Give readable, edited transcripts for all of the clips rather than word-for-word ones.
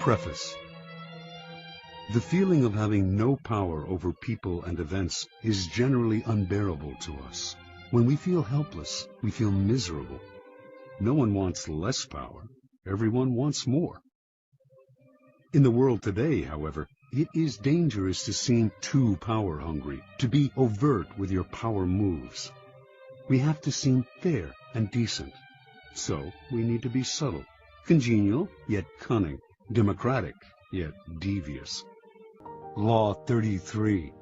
Preface. The feeling of having no power over people and events is generally unbearable to us. When we feel helpless, we feel miserable. No one wants less power. Everyone wants more. In the world today, however, it is dangerous to seem too power-hungry, to be overt with your power moves. We have to seem fair and decent. So we need to be subtle, congenial yet cunning, democratic yet devious. Law 33.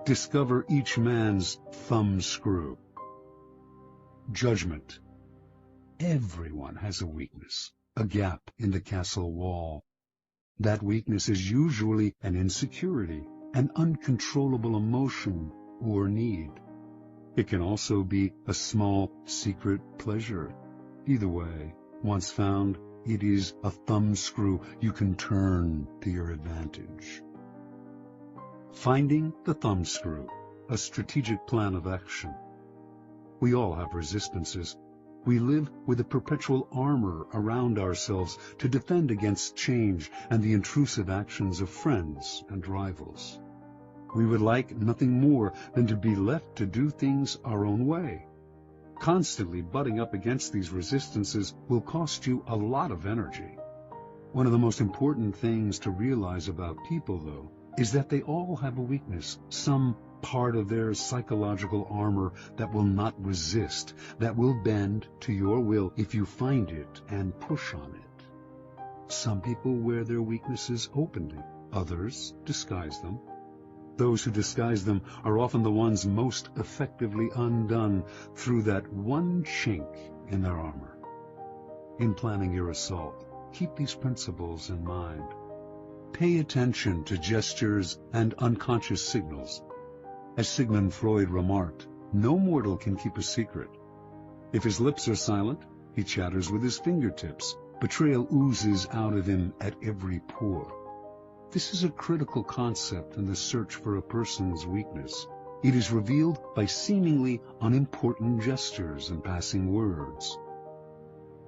Discover each man's thumbscrew. Judgment. Everyone has a weakness, a gap in the castle wall. That weakness is usually an insecurity, an uncontrollable emotion or need. It can also be a small secret pleasure. Either way, once found, it is a thumbscrew you can turn to your advantage. Finding the thumbscrew, a strategic plan of action. We all have resistances. We live with a perpetual armor around ourselves to defend against change and the intrusive actions of friends and rivals. We would like nothing more than to be left to do things our own way. Constantly butting up against these resistances will cost you a lot of energy. One of the most important things to realize about people, though, is that they all have a weakness, some part of their psychological armor that will not resist, that will bend to your will if you find it and push on it. Some people wear their weaknesses openly, others disguise them. Those who disguise them are often the ones most effectively undone through that one chink in their armor. In planning your assault, keep these principles in mind. Pay attention to gestures and unconscious signals. As Sigmund Freud remarked, no mortal can keep a secret. If his lips are silent, he chatters with his fingertips. Betrayal oozes out of him at every pore. This is a critical concept in the search for a person's weakness. It is revealed by seemingly unimportant gestures and passing words.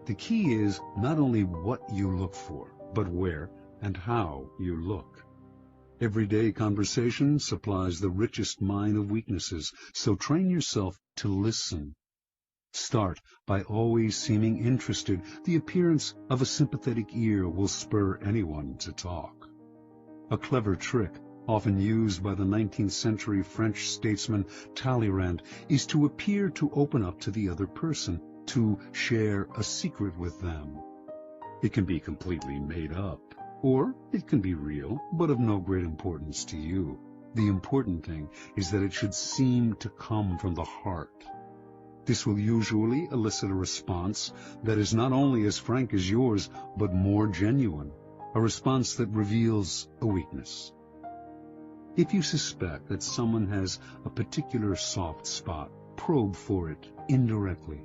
The key is not only what you look for, but where and how you look. Everyday conversation supplies the richest mine of weaknesses, so train yourself to listen. Start by always seeming interested. The appearance of a sympathetic ear will spur anyone to talk. A clever trick, often used by the 19th century French statesman Talleyrand, is to appear to open up to the other person, to share a secret with them. It can be completely made up, or it can be real, but of no great importance to you. The important thing is that it should seem to come from the heart. This will usually elicit a response that is not only as frank as yours, but more genuine, a response that reveals a weakness. If you suspect that someone has a particular soft spot, probe for it indirectly.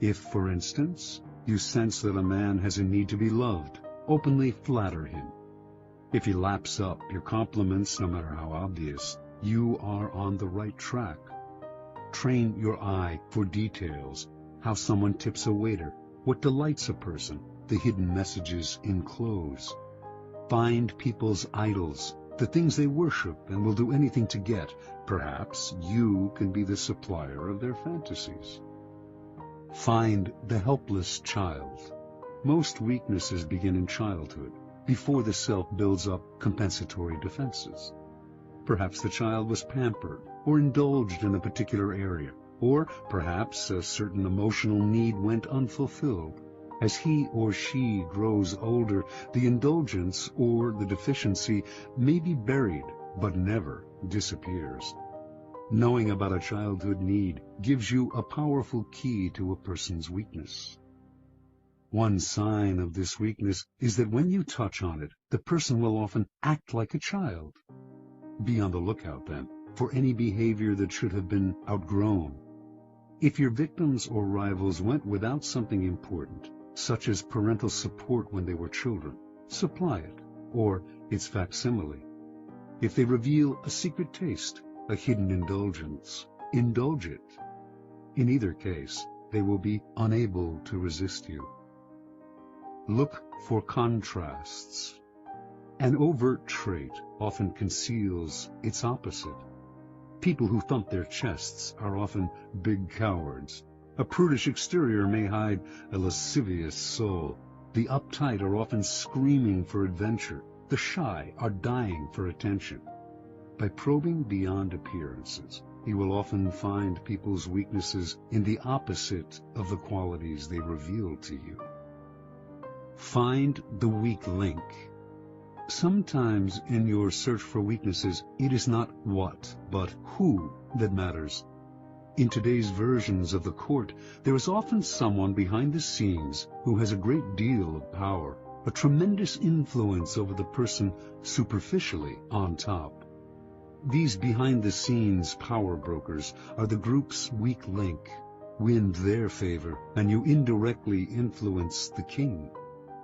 If, for instance, you sense that a man has a need to be loved, openly flatter him. If he laps up your compliments, no matter how obvious, you are on the right track. Train your eye for details, how someone tips a waiter, what delights a person, the hidden messages in clothes. Find people's idols, the things they worship and will do anything to get. Perhaps you can be the supplier of their fantasies. Find the helpless child. Most weaknesses begin in childhood, before the self builds up compensatory defenses. Perhaps the child was pampered or indulged in a particular area, or perhaps a certain emotional need went unfulfilled. As he or she grows older, the indulgence or the deficiency may be buried, but never disappears. Knowing about a childhood need gives you a powerful key to a person's weakness. One sign of this weakness is that when you touch on it, the person will often act like a child. Be on the lookout, then, for any behavior that should have been outgrown. If your victims or rivals went without something important, such as parental support when they were children, supply it, or its facsimile. If they reveal a secret taste, a hidden indulgence, indulge it. In either case, they will be unable to resist you. look for contrasts. An overt trait often conceals its opposite. People who thump their chests are often big cowards. A prudish exterior may hide a lascivious soul. The uptight are often screaming for adventure. The shy are dying for attention. By probing beyond appearances, you will often find people's weaknesses in the opposite of the qualities they reveal to you. Find the weak link. Sometimes in your search for weaknesses, it is not what, but who that matters. In today's versions of the court, there is often someone behind the scenes who has a great deal of power, a tremendous influence over the person superficially on top. These behind-the-scenes power brokers are the group's weak link. Win their favor, and you indirectly influence the king.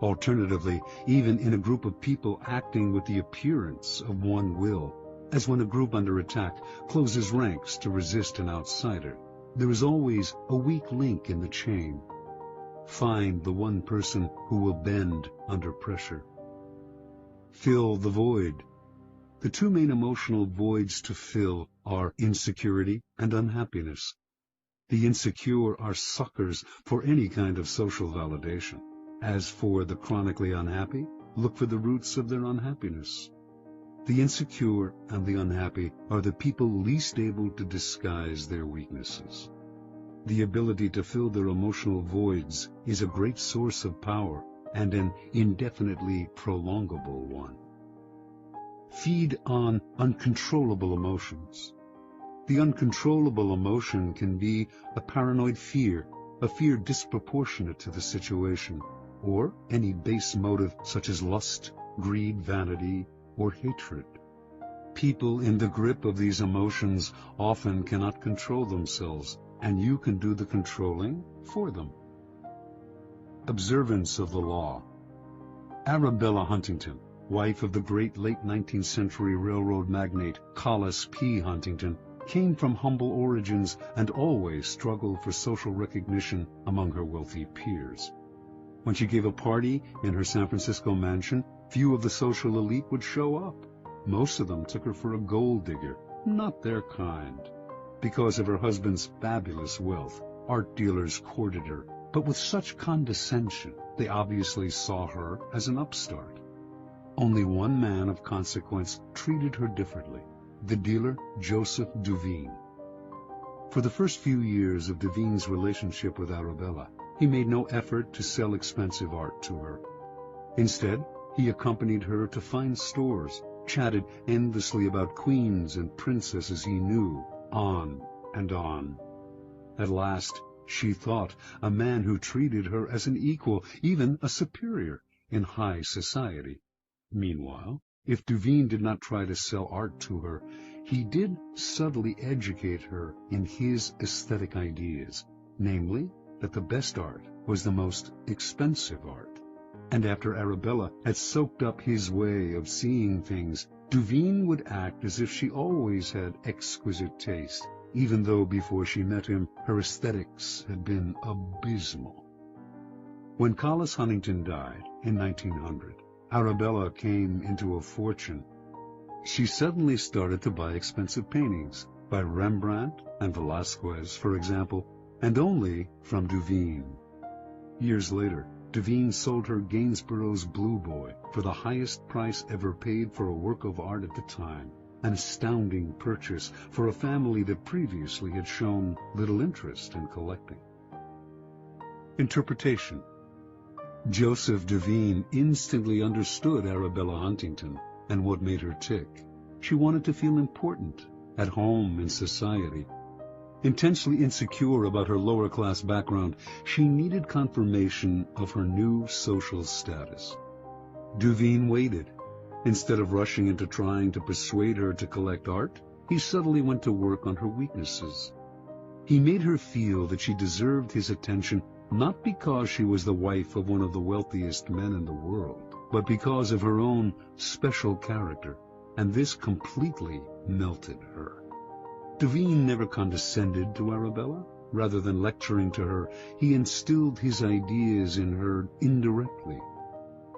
Alternatively, even in a group of people acting with the appearance of one will, as when a group under attack closes ranks to resist an outsider, there is always a weak link in the chain. Find the one person who will bend under pressure. Fill the void. The two main emotional voids to fill are insecurity and unhappiness. The insecure are suckers for any kind of social validation. As for the chronically unhappy, look for the roots of their unhappiness. The insecure and the unhappy are the people least able to disguise their weaknesses. The ability to fill their emotional voids is a great source of power and an indefinitely prolongable one. Feed on uncontrollable emotions. The uncontrollable emotion can be a paranoid fear, a fear disproportionate to the situation, or any base motive such as lust, greed, vanity, or hatred. People in the grip of these emotions often cannot control themselves, and you can do the controlling for them. Observance of the law. Arabella Huntington, wife of the great late 19th century railroad magnate Collis P. Huntington, came from humble origins and always struggled for social recognition among her wealthy peers. When she gave a party in her San Francisco mansion, few of the social elite would show up. Most of them took her for a gold digger, not their kind. Because of her husband's fabulous wealth, art dealers courted her, but with such condescension, they obviously saw her as an upstart. Only one man of consequence treated her differently, the dealer Joseph Duveen. For the first few years of Duveen's relationship with Arabella, he made no effort to sell expensive art to her. Instead, he accompanied her to fine stores, chatted endlessly about queens and princesses he knew, on and on. At last, she thought a man who treated her as an equal, even a superior, in high society. Meanwhile, if Duveen did not try to sell art to her, he did subtly educate her in his aesthetic ideas, namely, that the best art was the most expensive art. And after Arabella had soaked up his way of seeing things, Duveen would act as if she always had exquisite taste, even though before she met him her aesthetics had been abysmal. When Collis Huntington died in 1900, Arabella came into a fortune. She suddenly started to buy expensive paintings, by Rembrandt and Velázquez, for example, and only from Duveen. Years later, Duveen sold her Gainsborough's Blue Boy for the highest price ever paid for a work of art at the time, an astounding purchase for a family that previously had shown little interest in collecting. Interpretation. Joseph Duveen instantly understood Arabella Huntington and what made her tick. She wanted to feel important, at home in society. Intensely insecure about her lower-class background, she needed confirmation of her new social status. Duveen waited. Instead of rushing into trying to persuade her to collect art, he subtly went to work on her weaknesses. He made her feel that she deserved his attention not because she was the wife of one of the wealthiest men in the world, but because of her own special character, and this completely melted her. Duveen never condescended to Arabella. Rather than lecturing to her, he instilled his ideas in her indirectly,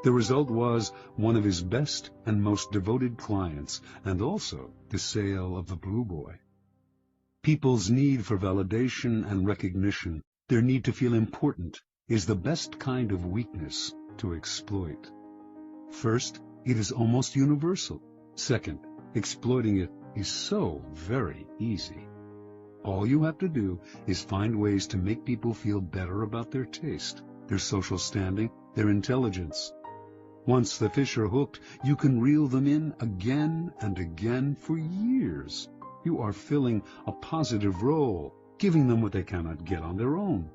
The result was one of his best and most devoted clients, and also the sale of the Blue Boy. People's need for validation and recognition, their need to feel important, is the best kind of weakness to exploit. First, it is almost universal. Second, exploiting it is so very easy. All you have to do is find ways to make people feel better about their taste, their social standing, their intelligence. Once the fish are hooked, you can reel them in again and again for years. You are filling a positive role, giving them what they cannot get on their own.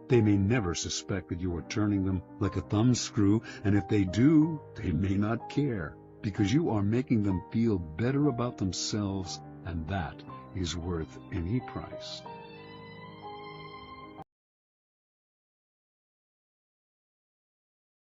They may never suspect that you are turning them like a thumbscrew, and if they do, they may not care, because you are making them feel better about themselves, and that is worth any price.